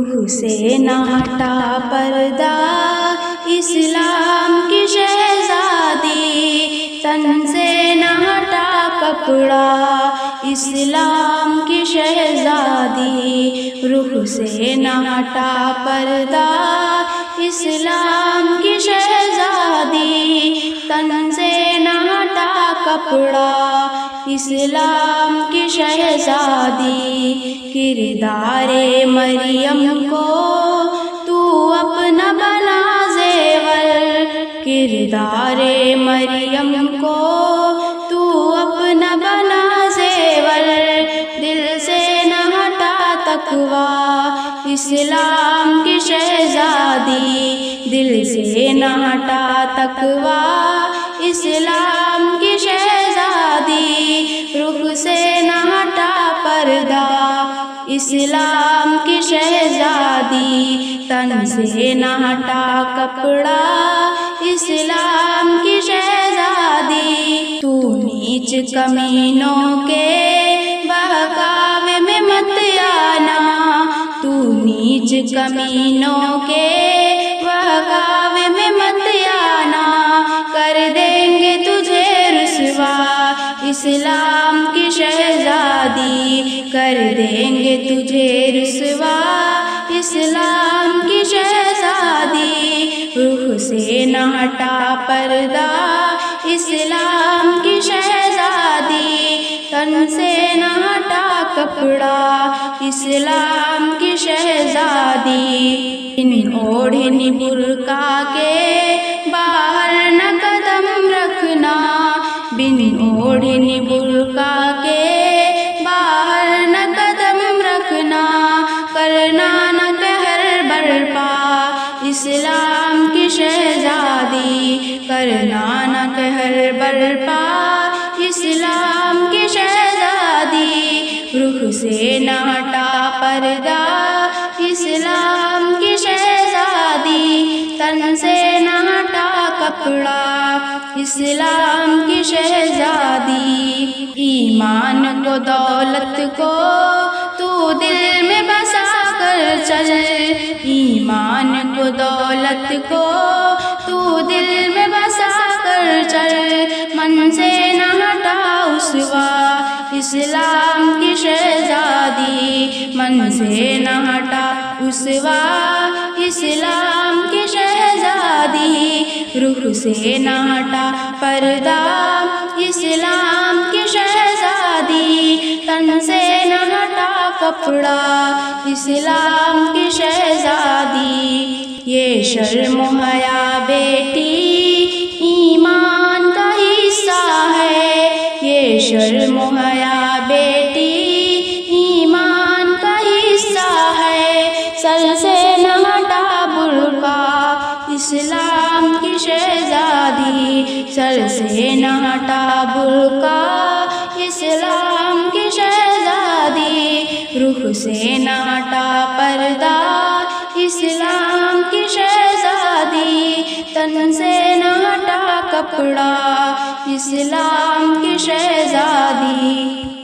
روح سے نہ ہٹا پردہ اسلام کی شہزادی، تن سے نہ ہٹا کپڑا اسلام کی شہزادی، روح سے نہ ہٹا پردہ اسلام کی شہزادی، تن سے نہ ہٹا کپڑا اسلام کی شہزادی، کردار مریم کو تو اپنا بنا زیور، کردار مریم کو تو اپنا بنا زیور، دل سے نہ ہٹا تقویٰ اسلام کی شہزادی، دل سے نہ ہٹا تقویٰ اسلام کی شہزادی، رخ سے نہ ہٹا پردہ اسلام کی شہزادی، تن سے نہ ہٹا کپڑا اسلام کی شہزادی، تو نیچ کمینوں کے بہکاوے میں مت آنا، تو نیچ کمینوں کے بہکاوے میں مت آنا، کر دیں گے تجھے رسوا اسلام کی شہزادی، کر دیں گے تجھے رسوا اسلام کی شہزادی، روح سے نہ ہٹا پردہ اسلام کی شہزادی، تن سے نہ ہٹا کپڑا اسلام کی شہزادی، ان اوڑھنی برقع کے باہر نہ قدم رکھنا، بن اوڑھنی برقع کے باہر نہ قدم رکھنا، کرنا نہ قہر برپا اسلام کی شہزادی، کرنا نہ قہر برپا اسلام کی شہزادی، رخ سے نہ ہٹا پردہ اسلام کی شہزادی، تن سے نہ ہٹا کپڑا اسلام کی شہزادی، ایمان کو دولت کو تو دل میں بسا کر چل، ایمان کو دولت کو تو دل میں بسا کر چل، من سے نہ ہٹا اسوا اسلام کی شہزادی، من سے نہ ہٹا اسوا اسلام کی شہزادی، رخ سے نہ ہٹا پردہ اسلام کی شہزادی، تن سے نہ ہٹا کپڑا اسلام کی شہزادی، یہ شرم و حیا بیٹی ایمان کا حصہ ہے، یہ شرم و حیا بیٹی ایمان کا حصہ ہے، سر سے نہ ہٹا برقع اسلام کی شہزادی، سر سے نہ ہٹا برقع اسلام کی شہزادی، رخ سے نہ ہٹا پردہ اسلام کی شہزادی، تن سے نہ ہٹا کپڑا اسلام کی شہزادی۔